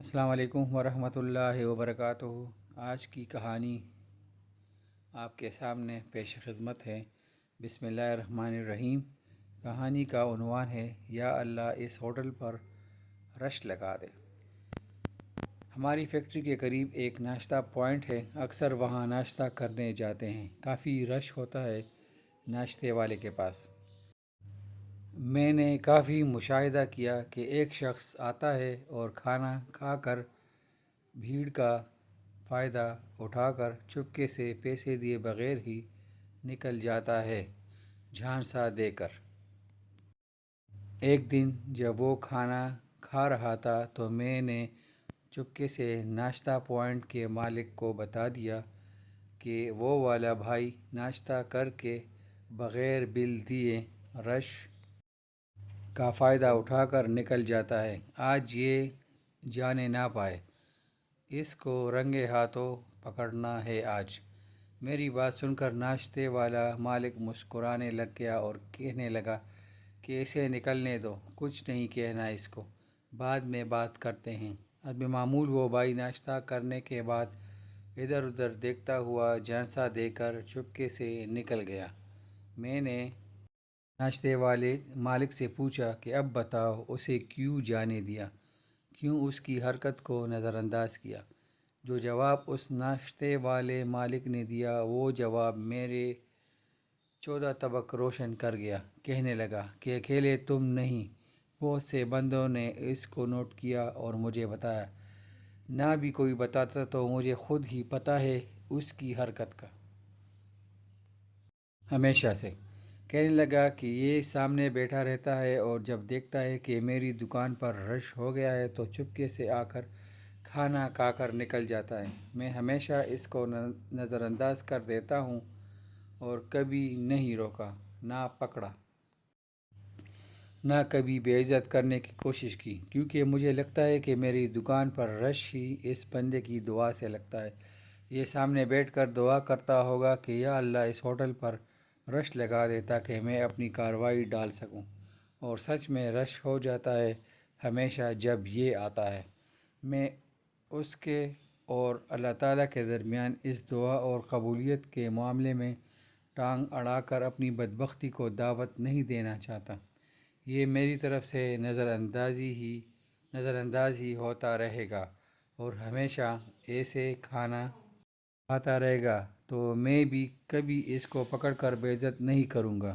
السلام علیکم ورحمۃ اللہ وبرکاتہ۔ آج کی کہانی آپ کے سامنے پیش خدمت ہے۔ بسم اللہ الرحمن الرحیم۔ کہانی کا عنوان ہے یا اللہ اس ہوٹل پر رش لگا دے۔ ہماری فیکٹری کے قریب ایک ناشتہ پوائنٹ ہے، اکثر وہاں ناشتہ کرنے جاتے ہیں۔ کافی رش ہوتا ہے ناشتے والے کے پاس۔ میں نے کافی مشاہدہ کیا کہ ایک شخص آتا ہے اور کھانا کھا کر بھیڑ کا فائدہ اٹھا کر چپکے سے پیسے دیے بغیر ہی نکل جاتا ہے، جھانسا دے کر۔ ایک دن جب وہ کھانا کھا رہا تھا تو میں نے چپکے سے ناشتہ پوائنٹ کے مالک کو بتا دیا کہ وہ والا بھائی ناشتہ کر کے بغیر بل دیے رش کا فائدہ اٹھا کر نکل جاتا ہے، آج یہ جانے نہ پائے، اس کو رنگے ہاتھوں پکڑنا ہے آج۔ میری بات سن کر ناشتے والا مالک مسکرانے لگ گیا اور کہنے لگا کہ اسے نکلنے دو، کچھ نہیں کہنا اس کو، بعد میں بات کرتے ہیں۔ اب معمول وہ بھائی ناشتہ کرنے کے بعد ادھر ادھر دیکھتا ہوا جھانسا دے کر چپکے سے نکل گیا۔ میں نے ناشتے والے مالک سے پوچھا کہ اب بتاؤ اسے کیوں جانے دیا، کیوں اس کی حرکت کو نظر انداز کیا؟ جو جواب اس ناشتے والے مالک نے دیا وہ جواب میرے 14 طبق روشن کر گیا۔ کہنے لگا کہ اکیلے تم نہیں، بہت سے بندوں نے اس کو نوٹ کیا اور مجھے بتایا، نہ بھی کوئی بتاتا تو مجھے خود ہی پتہ ہے اس کی حرکت کا۔ ہمیشہ سے کہنے لگا کہ یہ سامنے بیٹھا رہتا ہے اور جب دیکھتا ہے کہ میری دکان پر رش ہو گیا ہے تو چپکے سے آ کر کھانا کھا کر نکل جاتا ہے۔ میں ہمیشہ اس کو نظر انداز کر دیتا ہوں اور کبھی نہیں روکا، نہ پکڑا، نہ کبھی بے عزت کرنے کی کوشش کی، کیونکہ مجھے لگتا ہے کہ میری دکان پر رش ہی اس بندے کی دعا سے لگتا ہے۔ یہ سامنے بیٹھ کر دعا کرتا ہوگا کہ یا اللہ اس ہوٹل پر رش لگا دے تاکہ میں اپنی کارروائی ڈال سکوں، اور سچ میں رش ہو جاتا ہے ہمیشہ جب یہ آتا ہے۔ میں اس کے اور اللہ تعالیٰ کے درمیان اس دعا اور قبولیت کے معاملے میں ٹانگ اڑا کر اپنی بدبختی کو دعوت نہیں دینا چاہتا۔ یہ میری طرف سے نظر انداز ہی ہوتا رہے گا اور ہمیشہ ایسے کھانا کھاتا رہے گا، تو میں بھی کبھی اس کو پکڑ کر بے عزت نہیں کروں گا۔